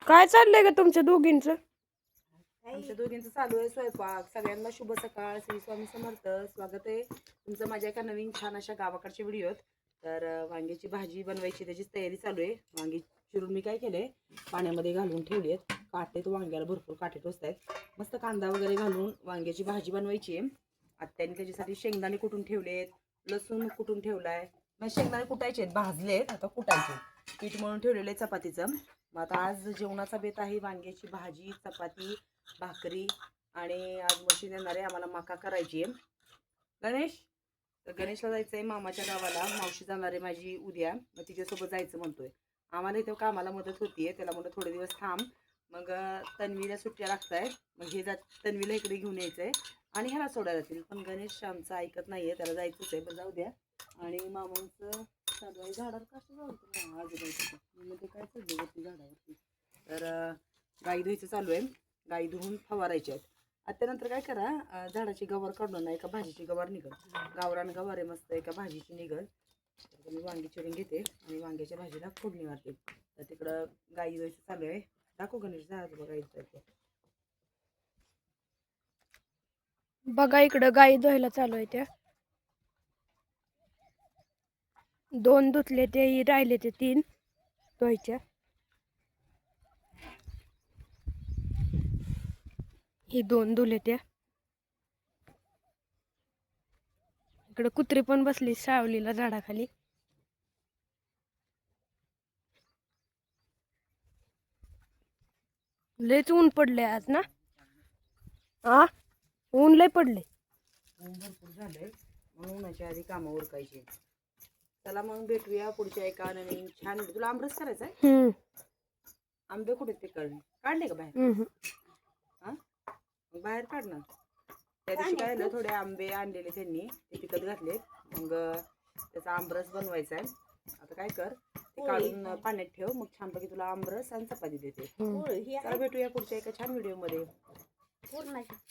काय चाललंय का तुमच्या दोघींचं? आमच्या दोघींचं चालू आहे स्वयंपाक. सगळ्यांना शुभ सकाळ. श्री स्वामी समर्थ. स्वागत आहे तुमचं माझ्या एका नवीन छान अशा गावाकडच्या व्हिडिओत. तर वांग्याची भाजी बनवायची त्याचीच तयारी चालू आहे. वांगी चिरून मी काय केलंय, पाण्यामध्ये घालून ठेवली आहेत. काटे तो वांग्याला भरपूर काटे टोचत आहेत. मस्त कांदा वगैरे घालून वांग्याची भाजी बनवायची आहे. आत्याने त्याच्यासाठी शेंगदाणे कुटून ठेवलेत, लसूण कुटून ठेवलाय. मग शेंगदाणे कुटायचे आहेत, भाजलेत, आता कुटायचे. पीठ मळून ठेवलेलं आहे चपातीचं. मग आता आज जेवणाचा बेत आहे वांग्याची भाजी, चपाती, भाकरी. आणि आज मशीन येणार आहे, आम्हाला मका करायची आहे. गणेश, तर गणेशला जायचं आहे मामाच्या गावाला. मावशी जाणार आहे माझी उद्या, मग तिच्यासोबत जायचं म्हणतोय. आम्हाला इथं कामाला मदत होतीये, त्याला म्हणलं थोडे दिवस थांब. मग तन्वीला सुट्ट्या लागत आहेत, मग हे तन्वीला इकडे घेऊन यायचं आहे आणि ह्याला सोडायला जातील. पण गणेश आमचं ऐकत नाहीये, त्याला जायचंच आहे. पण जाऊ द्या. आणि मामांचं चालू आहे झाडावर कसं जाऊ आजूबाजूचं म्हणजे काय चालू होती झाडावरती. तर गाई धुईचं चालू आहे. गाई धुवून फवारायच्या आहेत. आता त्यानंतर काय करा, झाडाची गवार काढून ना एका भाजीची गवार निघल. गावरान गवार आहे मस्त, एका भाजीची निघल. तर मी वांगी चिरून घेते आणि वांग्याच्या भाजीला फोडणी मारते. तर तिकडं गाई धुवायचं चालू आहे. दाखव गणेश, झाड बघायचं. बघा इकडं गाई धुवायला चालू आहे. त्या 2 धुतले, ते राहिले ते 3 धुवायच्या. ही 2 धुले त्या. इकडे कुत्री पण बसली सावलीला झाडाखाली. लयच ऊन पडले आज ना. ऊन लय पडले. ऊन भरपूर झालंय, म्हणून उन्हाच्या आधी कामं उरकायची. चला मग भेटूया पुढच्या एका नवीन छान. तुला आमरस करायचा आहे? आंबे कुठे ते काढले का बाहेर? हा, बाहेर काढ ना. त्या दिवशी काय झालं, थोडे आंबे आणलेले त्यांनी, ते पिकत घातले. मग त्याचा आमरस बनवायचा आहे. आता काय कर, ते काढून पाण्यात ठेव, मग छानपैकी तुला आमरस आणि चपाती देते. चला भेटूया पुढच्या एका छान व्हिडिओ मध्ये.